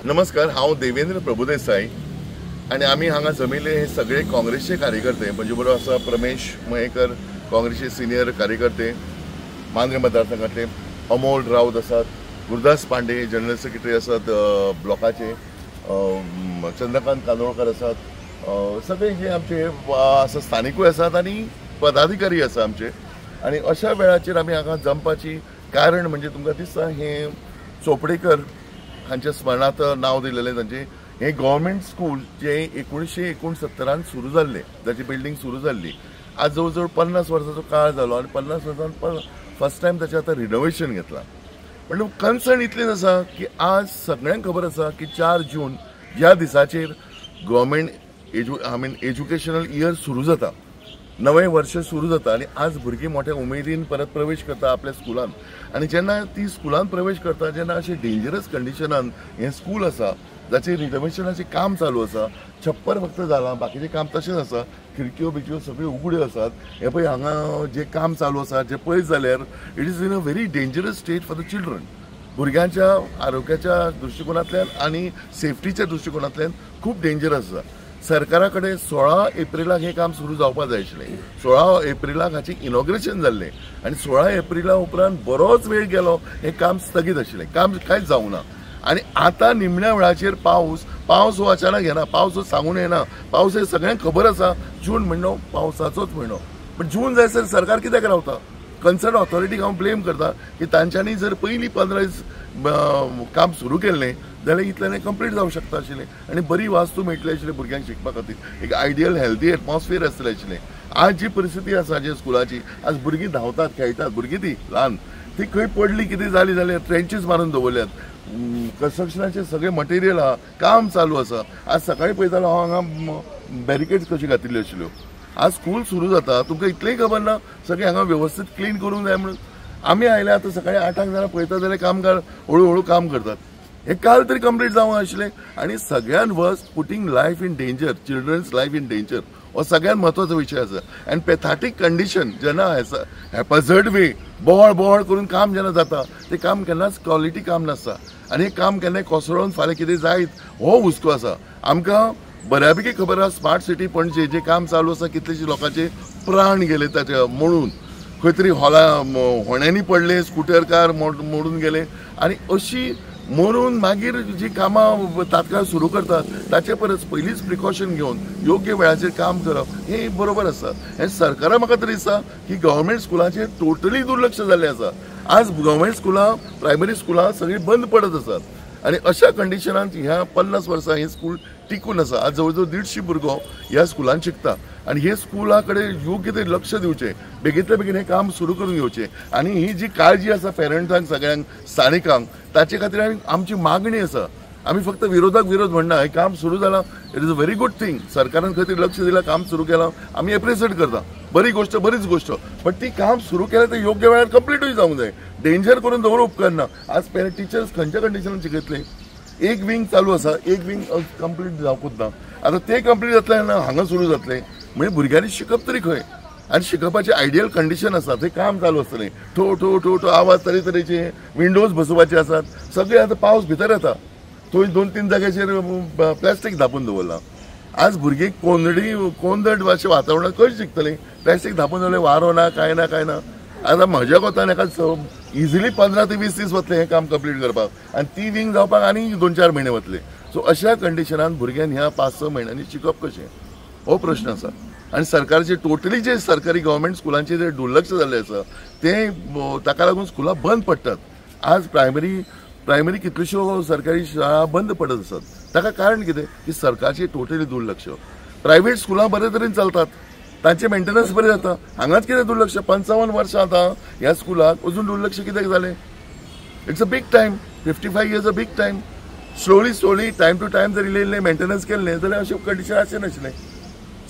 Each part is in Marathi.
नमस्कार, हांव देवेंद्र प्रभुदेसाई आणि आम्ही हांगा जमिल्ले हे सगळे काँग्रेसचे कार्यकर्ते. म्हणजे बरोबर आसा प्रमेश मयेकर, काँग्रेसचे सिनियर कार्यकर्ते मांद्रे मतदारसंघातले, अमोल राऊत आसात, गुरदास पांडे जनरल सेक्रेटरी आसात ब्लॉकाचे, चंद्रकांत कांदोळकर आसात, सगळे हे आमचे आसा स्थानिकूय आसात आणि पदाधिकारी आसा आमचे. आणि अशा वेळाचेर आमी हांगा जमपाची कारण म्हणजे तुमकां दिसता हे चोपडेकर हांच्या स्मरणार्थ नाव दिलेलें तांचे हे गव्हर्मेंट स्कूल जे 1969 सुरू जाल्ले, ताची बिल्डींग सुरू जाल्ली. आज जवळ जवळ 50 वर्सांचो काळ जालो आणि 50 वर्सान फर्स्ट टायम ताचें आतां रिनोवेशन घेतलां. म्हणजे कन्सर्न इतलेंच आसा की आज सगळ्यांक खबर आसा की 4 जून ह्या दिसाचेर गव्हर्मेंट एज्युकेशनल इयर सुरू जाता, नवे वर्ष सुरू जाता आणि आज भुरगीं मोठ्या उमेदीन परत प्रवेश करता आपल्या स्कुलान. आणि जेन्ना ती स्कुलान प्रवेश करता जेन्ना अशें डेंजरस कंडिशनान हें स्कूल आसा जाचें रिनोवेशनाचें काम चालू आसा, छप्पर फक्त जालां, बाकीचें काम तशेंच आसा, खिडक्यो बिडक्यो सगळ्यो उगड्यो आसात. हे पळय हांगा जें काम चालू आसा जें पळयत जाल्यार it is in a very dangerous state for the children. भुरग्यांच्या आरोग्याच्या दृश्टिकोनांतल्यान आणि सेफ्टीच्या दृश्टिकोनांतल्यान खूब डेंजरस आसा. सरकारा कडेन 16 एप्रिलाक हे काम सुरू जावपाक जाय आशिल्लें. 16 एप्रिलाक हाचें इनॉग्रेशन जाल्लें आनी 16 एप्रिला उपरांत बरोच वेळ गेलो हें काम स्थगीत आशिल्लें, काम कांयच जावंक ना. आनी आतां निमण्या वेळाचेर पावस हो अचानक येना, पावस सांगून येना. पावस हे सगळ्यांक खबर आसा, जून म्हयनो पावसाचोच म्हयनो. पण जून जायसर सरकार कित्याक रावता? कन्सर्न ऑथॉरिटीक हांव ब्लेम करता की तांच्यांनी जर पयलीं 15 दीस काम सुरू केल्लें जाल्यार इतल्यान कंप्लीट जावंक शकता आशिल्लें आनी बरी वास्तू मेळटली आशिल्ली भुरग्यांक शिकपा खातीर, एक आयडियल हेल्दी एटमॉस्फियर आसतलें आशिल्लें. आज जी परिस्थिती आसा जे स्कुलाची, आज भुरगीं धांवतात खेळटात, भुरगीं ती ल्हान ती खंय पडली कितें जाली जाल्यार ट्रेंचीस मारून दवरल्यात, कन्स्ट्रक्शनाचे सगळे मटेरियल आहा, काम चालू आसा. आज सकाळीं पळयतालो हांव हांगा बॅरिकेड्स कशी घातिल्ल्यो आशिल्ल्यो. आज स्कूल सुरू जाता, तुमकां इतलेंय खबर ना सगळें हांगा वेवस्थीत क्लीन करूंक जाय म्हणून. आमी आयले आतां सकाळीं 8 जाल्यार पळयता जाल्यार कामगार हळू काम करतात. हे काल तरी कंप्लीट जावंक आशिल्लें. आनी सगळ्यान worst putting life in danger, children's life in danger हो सगळ्यात म्हत्वाचो विशय आसा. आनी पॅथॅटीक कंडिशन जेन्ना हॅपझर्ड वे बोवाळ करून काम जेन्ना जाता तें काम केन्नाच क्वॉलिटी काम नासता. आनी हें काम केन्नाय कोसळून फाल्यां कितें जायत हो हुस्को आसा. आमकां बऱ्यापैकी खबर आसा स्मार्ट सिटी पणजे जे काम चालू आसा, कितलेशे लोकांचे प्राण गेले ताचे मोडून, खंय तरी होण्यांनी पडले, स्कुटर कार मोडून गेले. आनी अशी मोडून मागीर जी कामां तात्काळ सुरू करतात ताचे परस पयलींच प्रिकॉशन घेवन योग्य वेळाचेर काम करप हें बरोबर आसा. हें सरकाराक म्हाका तरी दिसता की गव्हर्मेंट स्कुलांचेर टोटली दुर्लक्ष जाल्लें आसा. आज गव्हर्मेंट स्कुलां, प्रायमरी स्कुलां सगळीं बंद पडत आसात. आनी अशा कंडिशनांत ह्या 50 वर्सां हें स्कूल टिकून आसा. आज जवळ जवळ 150 भुरगो ह्या स्कुलांत शिकता. आनी हे स्कुला कडेन योग्य ते लक्ष दिवचें, बेगींतल्या बेगीन हें काम सुरू करून घेवचें. आनी ही जी काळजी आसा पेरंट्सांक, सगळ्यांक स्थानिकांक, ताचे खातीर आमची मागणी आसा. आमी फक्त विरोधाक विरोध म्हणना, हें काम सुरू जालां, it is a very good thing. सरकारान खंय तरी लक्ष दिलां, काम सुरू केलां, आमी एप्रिशिएट करता. बरी गोष्ट, बरीच गोष्ट. पण ती काम सुरू केलें तें योग्य वेळार कंप्लीटूय जावंक जाय. डेंजर करून दवरप उपकारना. आज टीचर्स खंयच्या कंडिशनान शिकयतले? एक विंग चालू आसा, एक विंग कंप्लीट जावंकूच ना. आतां तें कंप्लीट जातलें हांगा सुरू जातलें म्हणजे भुरग्यांनी शिकप तरी खंय? आनी शिकपाचें आयडियल कंडिशन आसा, थंय काम चालू आसतलें. ठो आवाज तरेतरेचे, विंडोज बसोवपाचे आसात. सगळे आतां पावस भितर येता, थंय 2-3 जाग्याचेर प्लास्टीक धापून दवरलां. आज भुरगीं कोंदट अशें वातावरणांत कशें शिकतलीं? प्लास्टीक धापून दवरलें, वारो ना, कांय ना. आतां म्हज्या कोतान एका इजिली 15 ते 20 दीस वतले हें काम कंप्लीट करपाक, आनी ती विंग जावपाक आनी 2-4 म्हयने वतले. सो अशा कंडिशनान भुरग्यांनी ह्या 5-6 म्हयन्यांनी शिकप कशें हो प्रश्न आसा. आनी सरकारचे टोटली जे सरकारी गव्हर्मेंट स्कुलांचे जे दुर्लक्ष जाल्लें आसा तें ताका लागून स्कुलां बंद पडटात. आज प्रायमरी कितल्योश्यो सरकारी शाळा बंद पडत आसात. ताका कारण कितें की सरकारचे टोटली दुर्लक्ष. प्रायव्हेट स्कुलां बरे तरेन चलतात, तांचे मेंटेनन्स बरें जाता. हांगाच कितें दुर्लक्ष? 55 वर्सां आतां ह्या स्कुलाक अजून दुर्लक्ष कित्याक जालें? It's a big time. 55 years a big time. Slowly time to time जर इल्लें मेंटेनन्स केल्लें जाल्यार अशें कंडिशन आसचें नाशिल्लें.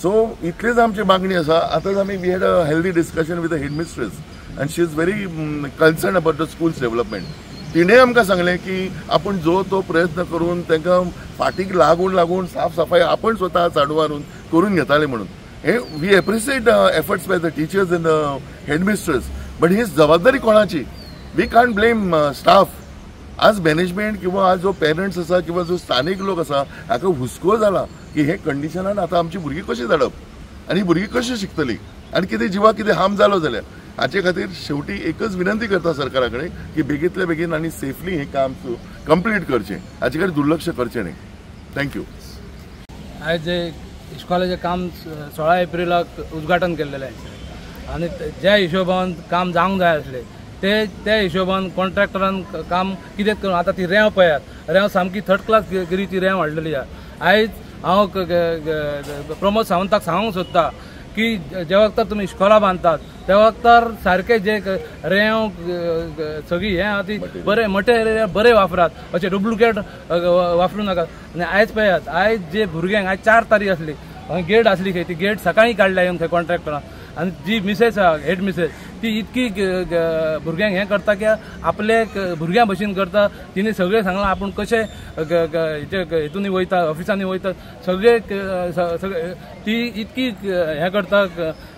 सो इतलीच आमची मागणी आसा. आतांच आमी we had a healthy discussion with the headmistress and she is very concern about the school's development. तिणें आमकां सांगलें की आपूण जो तो प्रयत्न करून तांकां फाटीक लागून साफ सफाई आपण स्वता झाडू मारून करून घेताले म्हणून. We appreciate efforts by the teachers and the headmistress, but ही जबाबदारी कोणाची? We can't blame staff. आज मॅनेजमेंट किंवा आज जो पेरंट्स आसा किंवा जो स्थानिक लोक आसा हाका हुस्को जाला की हे कंडिशनान आतां आमची भुरगीं कशी धाडप आनी भुरगीं कशी शिकतलीं आनी कितें जिवाक कितें हार्म जालो जाल्यार हाचे खातीर शेवटी एकच विनंती करता सरकारा कडेन की बेगींतल्या बेगीन आनी सेफली हें काम कंप्लीट करचें, हाचे कडेन दुर्लक्ष करचें न्ही. थँक्यू. आयज इस्कॉलाचें काम 16 एप्रिलाक उद्घाटन केल्लेलें आनी ज्या हिशोबान काम जावंक जाय आसलें त्या हिशोबान कॉन्ट्रॅक्टरान काम कितें करून आतां ती रेंव पळयात, रेंव सामकी थर्ड क्लास गिरीची रेंव हाडलेली आसा. आयज हांव प्रमोद सावंताक सांगूंक सोदता की जे वक्तार तुमी इस्कॉला बांदतात त्या वक्तार सारके जे रेंव सगळी हें आहा ती बरें मटेरियल बरें वापरात, अशें डुप्लिकेट वापरूं नाकात. आनी आयज पळयात, आयज जे भुरग्यांक आयज 4 तारीख आसली, गेट आसली खंय ती गेट सकाळीं काडल्या येवन थंय कॉन्ट्रॅक्टरान. आनी जी मिसेस आहा हेड मिसेस ती इतकी भुरग्यांक हें करता की आपले भुरग्यां भशेन करता. तिने सगळें सांगलां आपूण कशें हितूनी वयता, ऑफिसांनी वयता, सगळे ती इतकी हें करता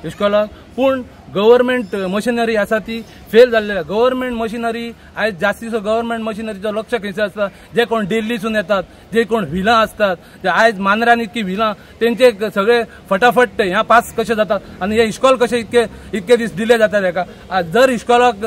इस्कॉलाक. पूण गव्हर्मेंट मशिनरी आसा ती फेल जाल्ली आसा. गव्हर्मेंट मशिनरी आयज जास्तीचो गव्हर्मेंट मशिनरीचो लक्ष खंयचो आसता, जे कोण दिल्लीसून येतात, जे कोण व्हिलां असतात, ते आयज मांद्र्यान इतकी व्हिलां तेंचे सगळे फटाफट ह्या पास कशें जातात आनी हे इस्कॉल कशें इतके दीस डिले जातात. हेका जर इस्कॉलाक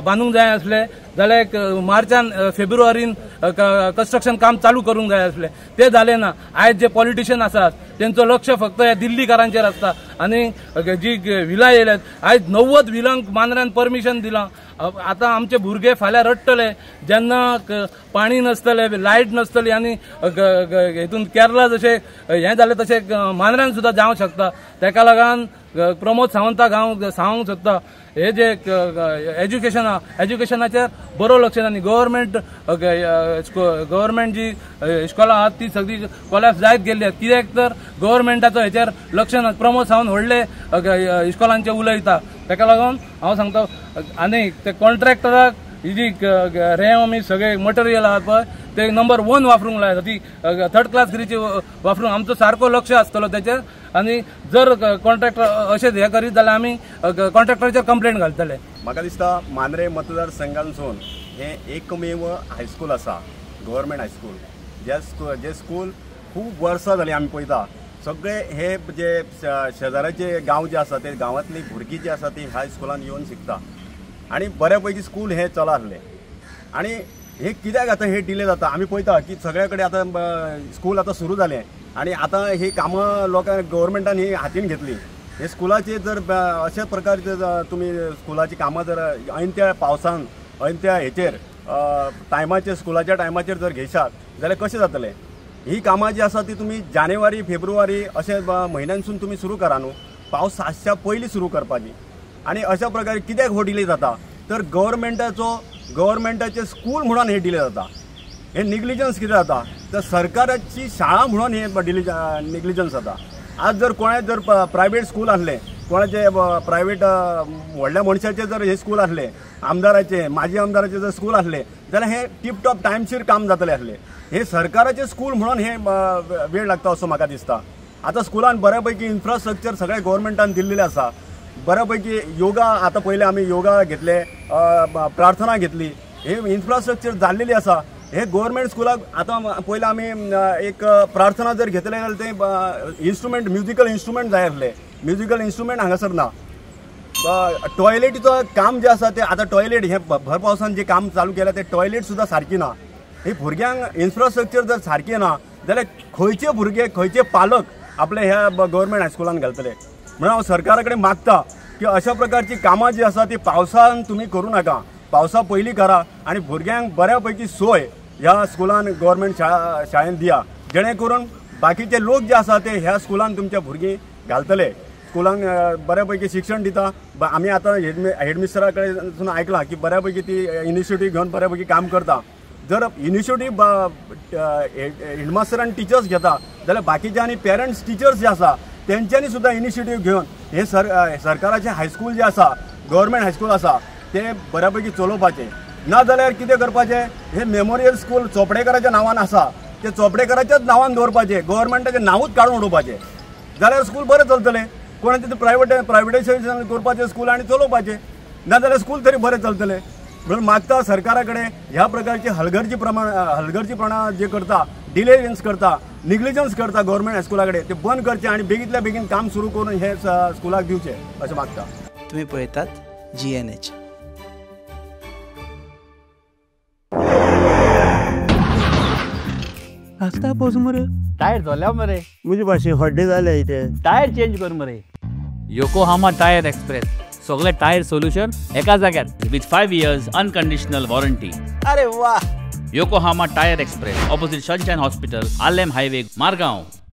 बांदूंक जाय आसलें जाल्यार मार्चान फेब्रुवारीन कन्स्ट्रक्शन काम चालू करूंक जाय आसलें, ते जालें ना. आयज जे पॉलिटिशियन आसात तेंचो लक्ष फक्त ह्या दिल्लीकारांचेर आसता आनी जी व्हिलां येयल्यात, आयज 90 व्हिलांक मांद्र्यान परमिशन दिलां. आतां आमचे भुरगे फाल्यां रडटले जेन्ना पाणी नसतलें, लायट नसतली आनी हितून केरला जशें हें जालें तशें मांद्र्यान सुद्दां जावंक शकता. ताका लागून प्रमोद सावंताक हांव सांगूंक सोदता हे जे एज्युकेशनाचेर बरो लक्ष आनी गव्हर्मेंट जी इस्कॉलां आहात ती सगळी कोलॅप्स जायत गेल्ली आहात. कित्याक तर गव्हर्मेंटाचो हेचेर लक्ष ना. प्रमोद सावंत व्हडले इस्कॉलांचे उलयता, ताका लागून हांव सांगता. आनी ते कॉन्ट्रॅक्टराक ही जी रेंव आमी सगळे मटेरियल आहात पळय ते नंबर 1 वापरूंक लायता, ती थर्ड क्लास गिरीची वापरूंक आमचो सारको लक्ष आसतलो तेचेर. आनी जर कॉन्ट्रॅक्टर अशें हें करीत जाल्यार आमी कॉन्ट्रॅक्टराचेर कंप्लेंट घालतले. म्हाका दिसता मांद्रे मतदारसंघांसून हें एकमेव हायस्कूल आसा, गव्हर्मेंट हायस्कूल. जे स्कूल खूब वर्सां जालीं आमी पळयता. सगळे हे जे शेजाऱ्याचे गांव जे आसा ते गांवांतली भुरगीं जी आसा ती ह्या स्कुलान येवन शिकता आनी बऱ्यापैकी स्कूल हे चला आसलें. आनी हे कित्याक आतां हे डिले जाता आमी पळयता की सगळे कडेन आतां स्कूल आतां सुरू जालें आनी आतां ही कामां लोकांक गव्हर्मेंटान ही हातीन घेतली. हे स्कुलाचे जर अशा प्रकारचे तुमी स्कुलाची कामां जर ऐन त्या पावसान ऐन त्या हेचेर टायमाचेर स्कुलाच्या टायमाचेर जर घेशात जाल्यार कशें जातलें. ही कामां जी आसा ती तुमी जानेवारी फेब्रुवारी अशे म्हयन्यांसून तुमी सुरू करा न्हू, पावस आसच्या पयलीं सुरू करपाची. आनी अशा प्रकारे कित्याक हो डिले जाता तर गव्हर्मेंटाचे स्कूल म्हणून हे डिले जाता. हे निग्लिजन्स कितें जाता तर सरकाराची शाळा म्हणून हे निग्लिजन्स जाता. आज जर कोणा जर प्रायवेट स्कूल आसले, कोणाचे प्रायवेट व्हडल्या मनशाचे जर हे स्कूल आसले, आमदाराचे माजी आमदाराचे जर स्कूल आसले जाल्यार हे टीप टॉप टायमशीर काम जातले आसले. हे सरकाराचे स्कूल म्हणून हे वेळ लागता असो म्हाका दिसता. आतां स्कुलान बऱ्यापैकी इन्फ्रास्ट्रक्चर सगळ्या गव्हर्मेंटान दिल्लेले आसा. बऱ्यापैकी योगा आतां पयले आमी योगा घेतले, प्रार्थना घेतली, हे इन्फ्रास्ट्रक्चर जाल्लेली आसा. हे गव्हर्मेंट स्कुलाक आतां पयले आमी एक प्रार्थना जर घेतले जाल्यार ते इन्स्ट्रुमेंट म्युजिकल इन्स्ट्रुमेंट जाय आसले. म्युजिकल इन्स्ट्रुमेंट हांगासर ना. टॉयलेटीचो काम जे आसा ते आतां टॉयलेट हे भर पावसान जे काम चालू केलां ते टॉयलेट सुद्दां सारकी ना. हे भुरग्यांक इन्फ्रास्ट्रक्चर जर सारकें ना जाल्यार खंयचे भुरगे खंयचे पालक आपले ह्या गव्हर्मेंट हायस्कुलान घालतले. म्हणून हांव सरकारा कडेन मागता की अशा प्रकारची कामां जी आसा ती पावसान तुमी करूं नाका, पावसा पयलीं करा आनी भुरग्यांक बऱ्यापैकी सोय ह्या स्कुलान गव्हर्मेंट शाळेन दिया, जेणे करून बाकीचे लोक जे आसा ते ह्या स्कुलान तुमच्या भुरगीं घालतले. स्कुलांक बऱ्यापैकी शिक्षण दिता. आमी आतां हेडमिस्टरा कडेन आयकलां की बऱ्यापैकी ती इनिशिएटीव घेवन बऱ्यापैकी काम करता. जर इनिशिएटीव हेडमास्टर आनी टिचर्स घेता जाल्यार बाकीचे आनी पेरंट्स टिचर्स जे आसा तेंच्यांनी सुद्दां इनिशिएटीव घेवन हे सरकाराचे हायस्कूल जे आसा, गव्हर्मेंट हायस्कूल आसा ते बऱ्यापैकी चलोवपाचे. ना जाल्यार कितें करपाचें, हे मेमोरियल स्कूल चोपडेकराच्या नांवान आसा ते चोपडेकराच्याच नांवान दवरपाचें, गव्हर्मेंटाचें नांवूच काडून उडोवपाचें. जाल्यार स्कूल बरें चलतलें. कोणाचें प्रायवेटायजेशन करपाचें स्कूल आनी चलोवपाचें. ना जाल्यार स्कूल तरी बरें चलतलें. म्हणून मागता सरकारा कडेन ह्या प्रकारची हलगर्जीपणा जे करता, डिलेजन्स करता, निग्लिजन्स करता गव्हर्मेंट हायस्कुला कडेन ते बंद करचे आणि बेगीतल्या बेगीन काम सुरू करून हे स्कुलाक दिवचे अशें मागता. तुम्ही पळयतात GNH. आस्ता पावस मरे टायर झाल्या मरे मुझे भाशे हड्डे जाले इथे. टायर चेंज कर मरे. योकोहामा टायर एक्सप्रेस सगळे टायर सोल्युशन एका जाग्यार विथ 5 years अनकंडिशनल वॉरंटी. अरे वा. Yokohama tyre express opposite sunshine hospital, Alem highway, Margao.